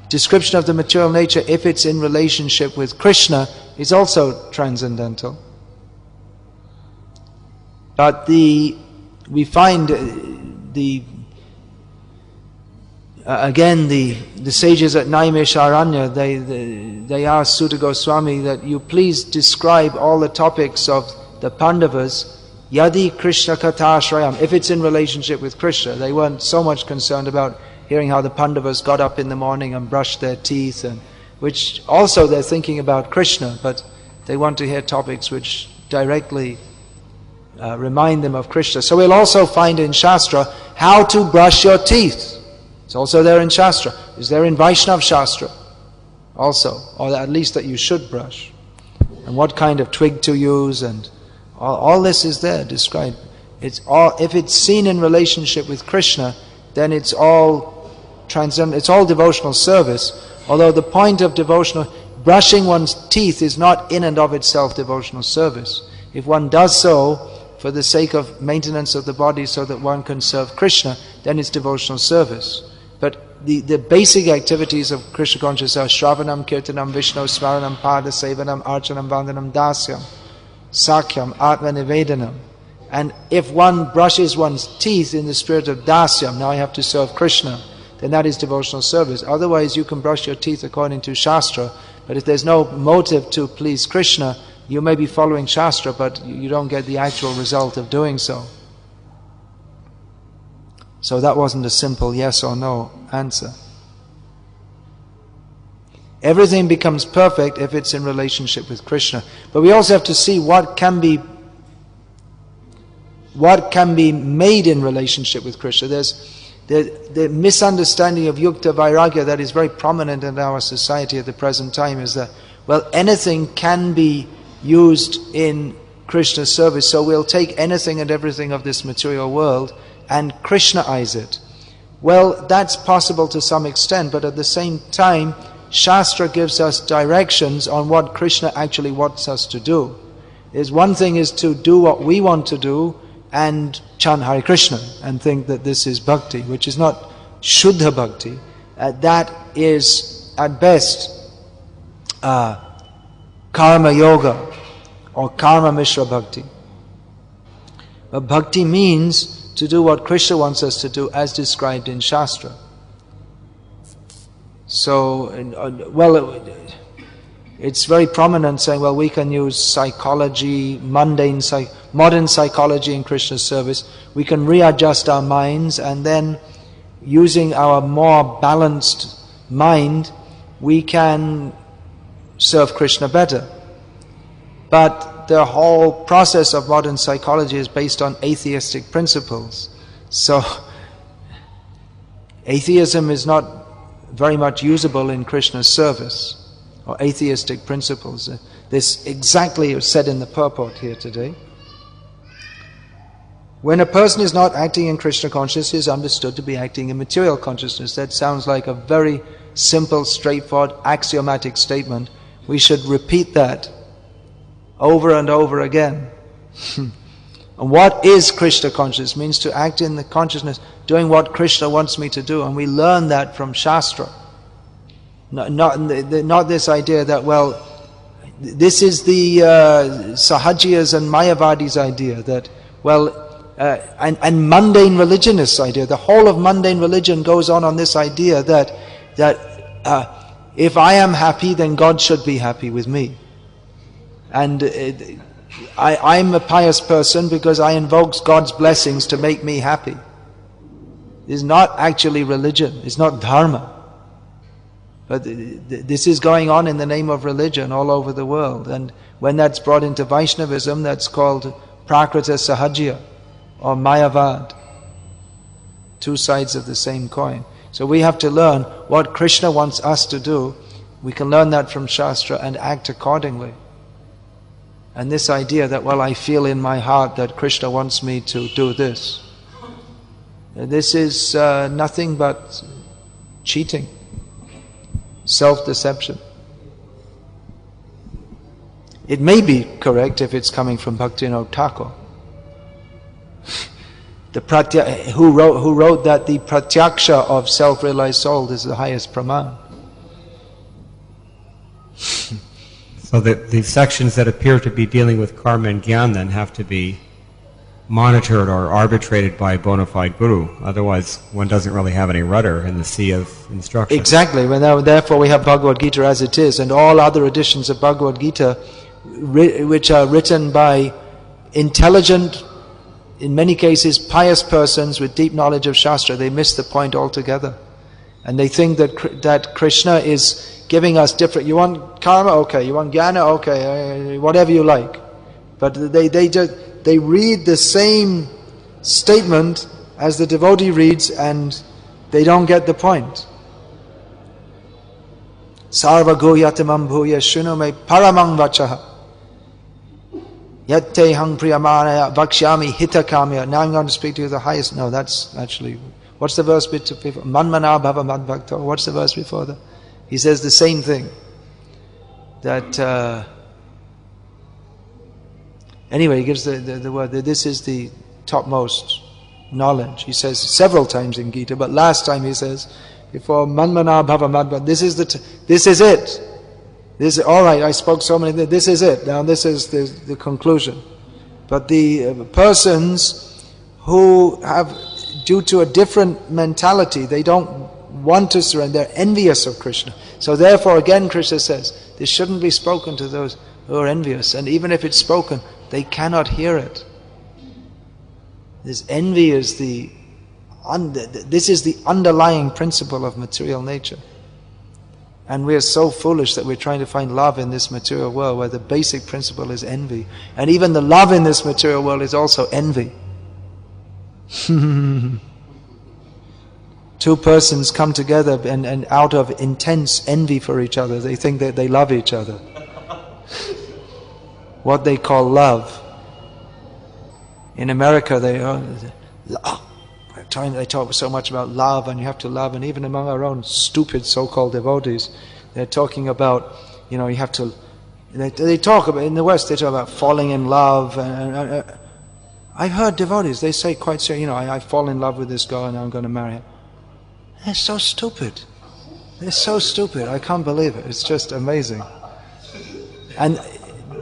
Description of the material nature, if it's in relationship with Krishna, is also transcendental. But we find the sages at Naimesharanya, they asked Sutta Goswami that you please describe all the topics of the Pandavas, Yadi Krishna Kathashrayam, if it's in relationship with Krishna. They weren't so much concerned about hearing how the Pandavas got up in the morning and brushed their teeth, and which also they're thinking about Krishna, but they want to hear topics which directly remind them of Krishna. So we'll also find in Shastra how to brush your teeth. It's also there in Shastra. Is there in Vaishnav Shastra also, or at least that you should brush. and what kind of twig to use, and all this is there described. It's all, if it's seen in relationship with Krishna, then it's all transcendent, it's all devotional service. Although the point of devotional, brushing one's teeth is not in and of itself devotional service. If one does so for the sake of maintenance of the body so that one can serve Krishna, then it's devotional service. But the basic activities of Krishna consciousness are Shravanam, Kirtanam, Vishnu, Smaranam, Pada, Sevanam, Archanam, Vandanam, Dasyam, Sakyam, Atma Nivedanam. And if one brushes one's teeth in the spirit of Dasyam, now I have to serve Krishna, then that is devotional service. Otherwise you can brush your teeth according to Shastra, but if there's no motive to please Krishna, you may be following Shastra, but you don't get the actual result of doing so. So that wasn't a simple yes or no answer. Everything becomes perfect if it's in relationship with Krishna. But we also have to see what can be made in relationship with Krishna. There's the misunderstanding of Yukta Vairagya that is very prominent in our society at the present time is that, well, anything can be used in Krishna's service, so we'll take anything and everything of this material world and Krishnaize it. Well, that's possible to some extent, but at the same time, Shastra gives us directions on what Krishna actually wants us to do. There's one thing is to do what we want to do and chant Hare Krishna and think that this is bhakti, which is not Shuddha bhakti. That is at best karma yoga or karma mishra bhakti. But bhakti means to do what Krishna wants us to do as described in Shastra. So, it's very prominent saying, well, we can use psychology, modern psychology in Krishna's service. We can readjust our minds, and then using our more balanced mind, we can serve Krishna better. But the whole process of modern psychology is based on atheistic principles. So, atheism is not very much usable in Krishna's service, or atheistic principles. This exactly is said in the purport here today. When a person is not acting in Krishna consciousness, he is understood to be acting in material consciousness. That sounds like a very simple, straightforward, axiomatic statement. We should repeat that over and over again. And what is Krishna consciousness? It means to act in the consciousness, doing what Krishna wants me to do. And we learn that from Shastra. Not this idea that, well, this is the Sahajiyas and Mayavadis' idea that, well, and mundane religionists' idea. The whole of mundane religion goes on this idea that if I am happy, then God should be happy with me. And I'm a pious person because I invoke God's blessings to make me happy. It's not actually religion. It's not dharma. But this is going on in the name of religion all over the world. And when that's brought into Vaishnavism, that's called Prakrita Sahajiya or Mayavad. Two sides of the same coin. So we have to learn what Krishna wants us to do. We can learn that from Shastra and act accordingly. And this idea that, well, I feel in my heart that Krishna wants me to do this. This is nothing but cheating. Self-deception. It may be correct if it's coming from Bhaktivinoda Thakur, who wrote that the pratyaksha of self-realized soul is the highest praman. So the sections that appear to be dealing with karma and gyan then have to be monitored or arbitrated by a bona fide guru. Otherwise, one doesn't really have any rudder in the sea of instruction. Exactly. Therefore, we have Bhagavad Gita as it is, and all other editions of Bhagavad Gita, which are written by intelligent, in many cases, pious persons with deep knowledge of Shastra. They miss the point altogether. And they think that Krishna is giving us different... You want karma? Okay. You want jnana? Okay. Whatever you like. But they read the same statement as the devotee reads, and they don't get the point. Sarva goyatamam bhuya shunu me paramang vachaha. Yatte hang priyamanaya vakshyami hitakamya. Now I'm going to speak to you the highest. No, that's actually, what's the verse before? Manmana bhava madbhakto. What's the verse before that? He says the same thing. That, anyway, he gives the word that this is the topmost knowledge. He says several times in Gita, but last time he says, before manmana bhava madbhakto, this is it. This is, all right, I spoke so many, this is it. Now this is the conclusion. But the persons who have, due to a different mentality, they don't want to surrender, they're envious of Krishna. So therefore, again, Krishna says, this shouldn't be spoken to those who are envious. And even if it's spoken, they cannot hear it. This envy is this is the underlying principle of material nature. And we are so foolish that we're trying to find love in this material world where the basic principle is envy. And even the love in this material world is also envy. Two persons come together and out of intense envy for each other, they think that they love each other. What they call love. In America, they talk so much about love, and you have to love, and even among our own stupid so-called devotees, they're talking about, you have to, they talk about, in the West, they talk about falling in love, and I've heard devotees, they say quite seriously, I fall in love with this girl and I'm going to marry her. They're so stupid. They're so stupid, I can't believe it, it's just amazing. And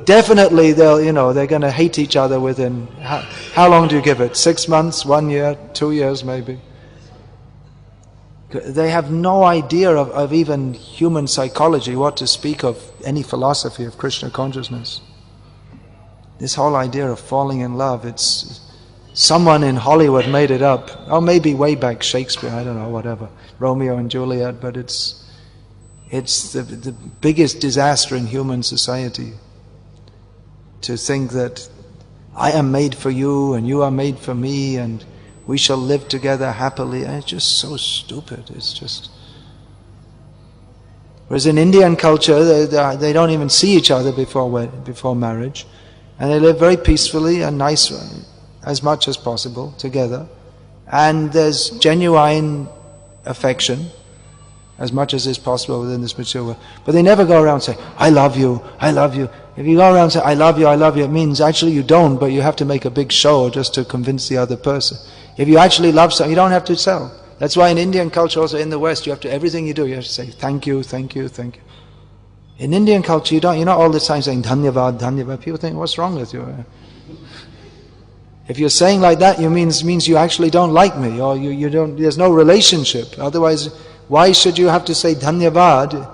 definitely they're going to hate each other within, how long do you give it? 6 months, 1 year, 2 years maybe? They have no idea of even human psychology, what to speak of any philosophy of Krishna consciousness. This whole idea of falling in love, it's someone in Hollywood made it up. Or maybe way back Shakespeare, I don't know, whatever. Romeo and Juliet, but it's the biggest disaster in human society. To think that I am made for you and you are made for me and we shall live together happily. And it's just so stupid. It's just... Whereas in Indian culture, they don't even see each other before marriage. And they live very peacefully and nice, as much as possible, together. And there's genuine affection, as much as is possible within this material world. But they never go around saying, I love you, I love you. If you go around and say, I love you, it means actually you don't, but you have to make a big show just to convince the other person. If you actually love someone, you don't have to tell. That's why in Indian culture, also in the West, you have to, everything you do, you have to say, thank you, thank you, thank you. In Indian culture, you're not all the time saying, dhanyavad, dhanyavad. People think, what's wrong with you? If you're saying like that, it means you actually don't like me, or you don't, there's no relationship. Otherwise, why should you have to say dhanyavad?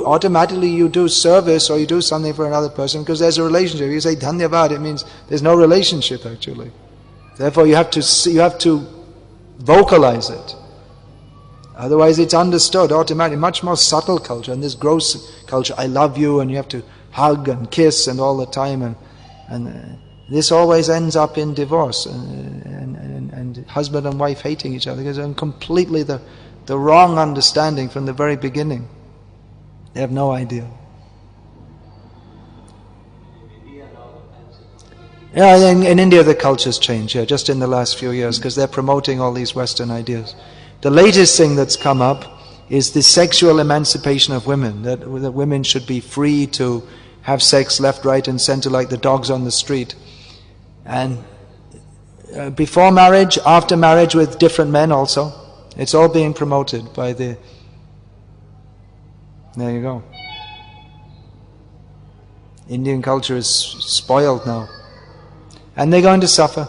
Automatically you do service or you do something for another person because there's a relationship. If you say dhanyavad, it means there's no relationship actually. Therefore you have to vocalize it. Otherwise it's understood automatically. Much more subtle culture, and this gross culture, I love you, and you have to hug and kiss and all the time, and this always ends up in divorce and husband and wife hating each other because they're completely the wrong understanding from the very beginning. They have no idea. Yeah, in India the culture's changed, just in the last few years, because they're promoting all these Western ideas. The latest thing that's come up is the sexual emancipation of women, that women should be free to have sex left, right and center like the dogs on the street. And before marriage, after marriage with different men also. It's all being promoted by the... There you go. Indian culture is spoiled now. And they're going to suffer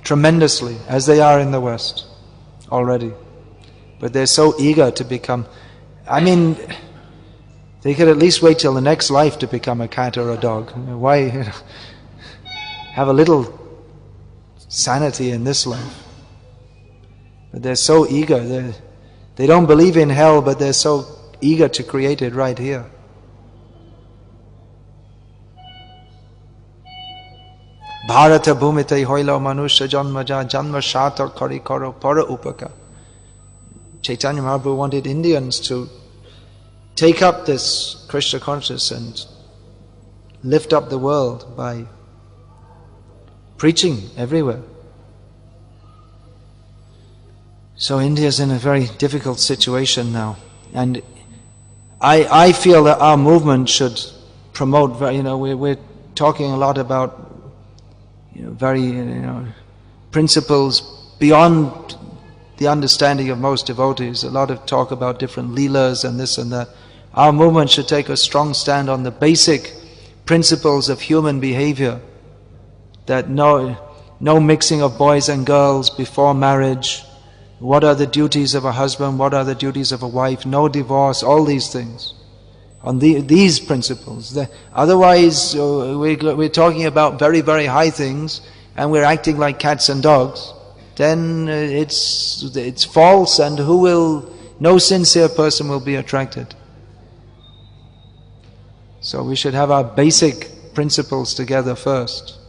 tremendously, as they are in the West already. But they're so eager to become... they could at least wait till the next life to become a cat or a dog. Why have a little sanity in this life? But they're so eager. They don't believe in hell, but they're so eager to create it right here. Bharata bhumite hoilo manusha janmaja janma shata kari karo para upaka. Chaitanya Mahaprabhu wanted Indians to take up this Krishna consciousness and lift up the world by preaching everywhere. So India is in a very difficult situation now, and I feel that our movement should promote. We're talking a lot about principles beyond the understanding of most devotees. A lot of talk about different leelas and this and that. Our movement should take a strong stand on the basic principles of human behavior. That no mixing of boys and girls before marriage. What are the duties of a husband? What are the duties of a wife? No divorce, all these things. On these principles. Otherwise, we're talking about very, very high things and we're acting like cats and dogs. Then it's false, and no sincere person will be attracted. So we should have our basic principles together first.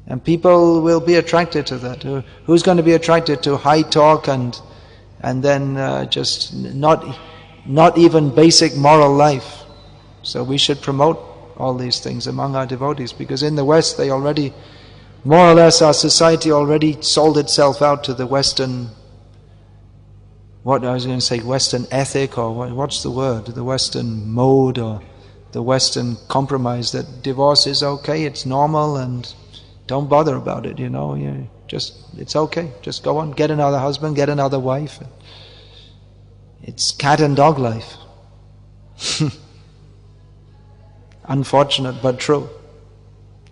And people will be attracted to that. Who's going to be attracted to high talk and then just not even basic moral life? So we should promote all these things among our devotees, because in the West they already, more or less, our society already sold itself out to the Western, Western ethic, or what's the word? The Western mode, or the Western compromise, that divorce is okay, it's normal, and don't bother about it, it's okay, just go on, get another husband, get another wife. It's cat and dog life. Unfortunate but true.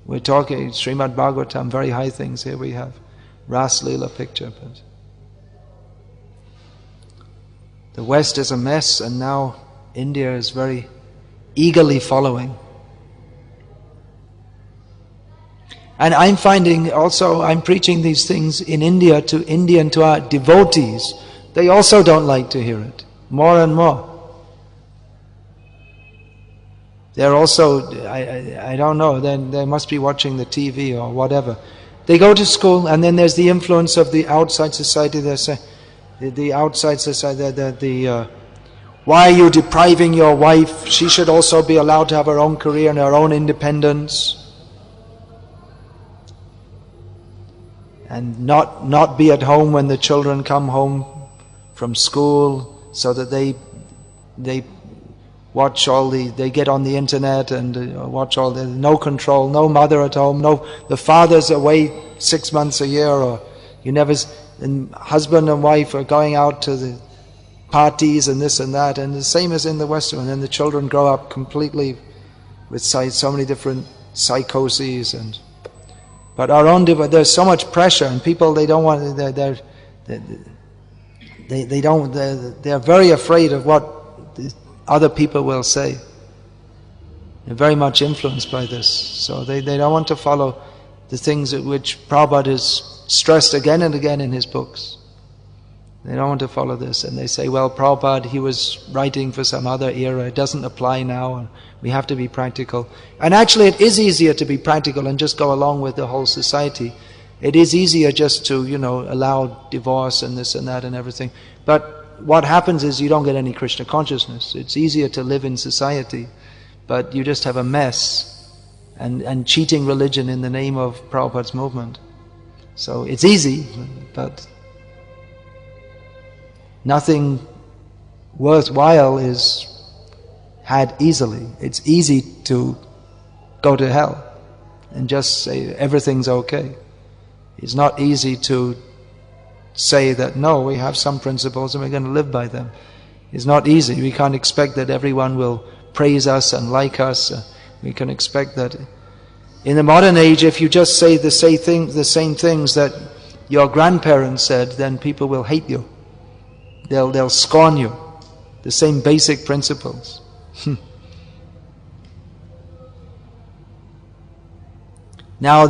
We're talking Srimad Bhagavatam, very high things. Here we have Ras Leela picture. But the West is a mess, and now India is very eagerly following. And I'm finding also, I'm preaching these things in India to our devotees. They also don't like to hear it, more and more. They're also, I don't know, they must be watching the TV or whatever. They go to school, and then there's the influence of the outside society. They say, the outside society, why are you depriving your wife? She should also be allowed to have her own career and her own independence. And not be at home when the children come home from school, so that they watch they get on the internet and watch no control, no mother at home, the father's away 6 months a year, or and husband and wife are going out to the parties and this and that, and the same as in the Western, and then the children grow up completely with so many different psychoses. But our own, there's so much pressure, and people, they don't want, they're very afraid of what other people will say. They're very much influenced by this. So they don't want to follow the things which Prabhupada has stressed again and again in his books. They don't want to follow this. And they say, well, Prabhupada, he was writing for some other era, it doesn't apply now, and we have to be practical. And actually it is easier to be practical and just go along with the whole society. It is easier just to, allow divorce and this and that and everything. But what happens is you don't get any Krishna consciousness. It's easier to live in society, but you just have a mess and cheating religion in the name of Prabhupada's movement. So it's easy, but nothing worthwhile is had easily. It's easy to go to hell and just say everything's okay. It's not easy to say that, no, we have some principles and we're going to live by them. It's not easy. We can't expect that everyone will praise us and like us. We can expect that. In the modern age, if you just say the same things that your grandparents said, then people will hate you. They'll scorn you. The same basic principles. Now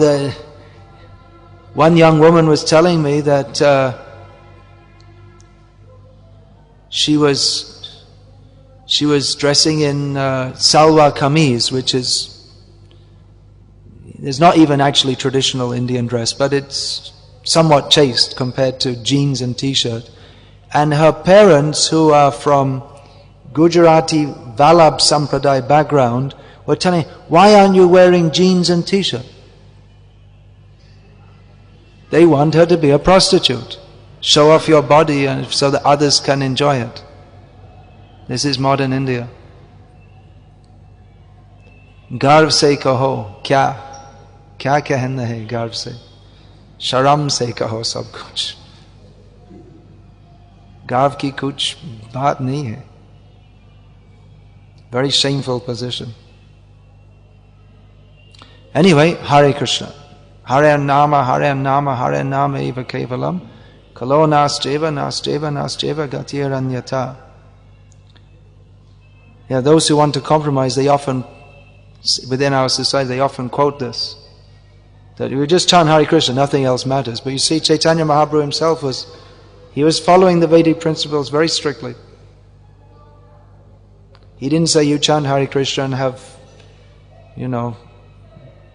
one young woman was telling me that she was dressing in salwar kameez, which is not even actually traditional Indian dress, but it's somewhat chaste compared to jeans and t-shirt. And her parents, who are from Gujarati Vallabh Sampradaya background, or telling, why aren't you wearing jeans and t-shirt? They want her to be a prostitute. Show off your body and so that others can enjoy it. This is modern India. Garv se kaho, kya कहना है गर्व से, शर्म से कहो सब कुछ. गर्व की कुछ बात नहीं है. Very shameful position. Anyway, Hare Krishna. Hare Nama, Hare Nama, Hare Nama eva kevalam. Kalo nasteva, nasteva, nasteva gatir anyata. Yeah, those who want to compromise, they often, within our society, they often quote this. That you just chant Hare Krishna, nothing else matters. But you see, Chaitanya Mahaprabhu himself was following the Vedic principles very strictly. He didn't say you chant Hare Krishna and have,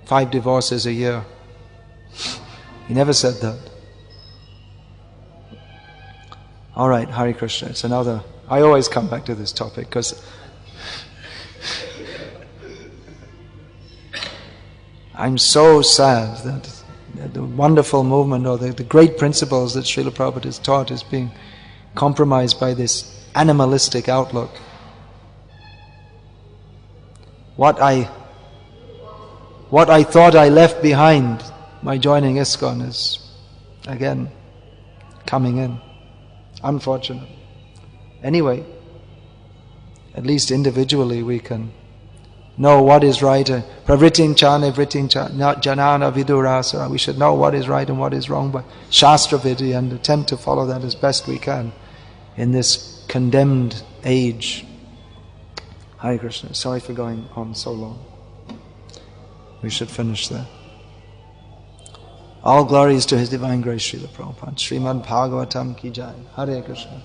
5 divorces a year. He never said that. All right, Hare Krishna. It's another. I always come back to this topic because I'm so sad that the wonderful movement or the great principles that Srila Prabhupada has taught is being compromised by this animalistic outlook. What I thought I left behind by joining ISKCON is again coming in. Unfortunate. Anyway, at least individually we can know what is right. Pravritin chana, vritin chana, janana vidurasa. We should know what is right and what is wrong by Shastra Vidi and attempt to follow that as best we can in this condemned age. Hare Krishna. Sorry for going on so long. We should finish there. All glories to His Divine Grace, Srila Prabhupada. Srimad Bhagavatam ki jai. Hare Krishna.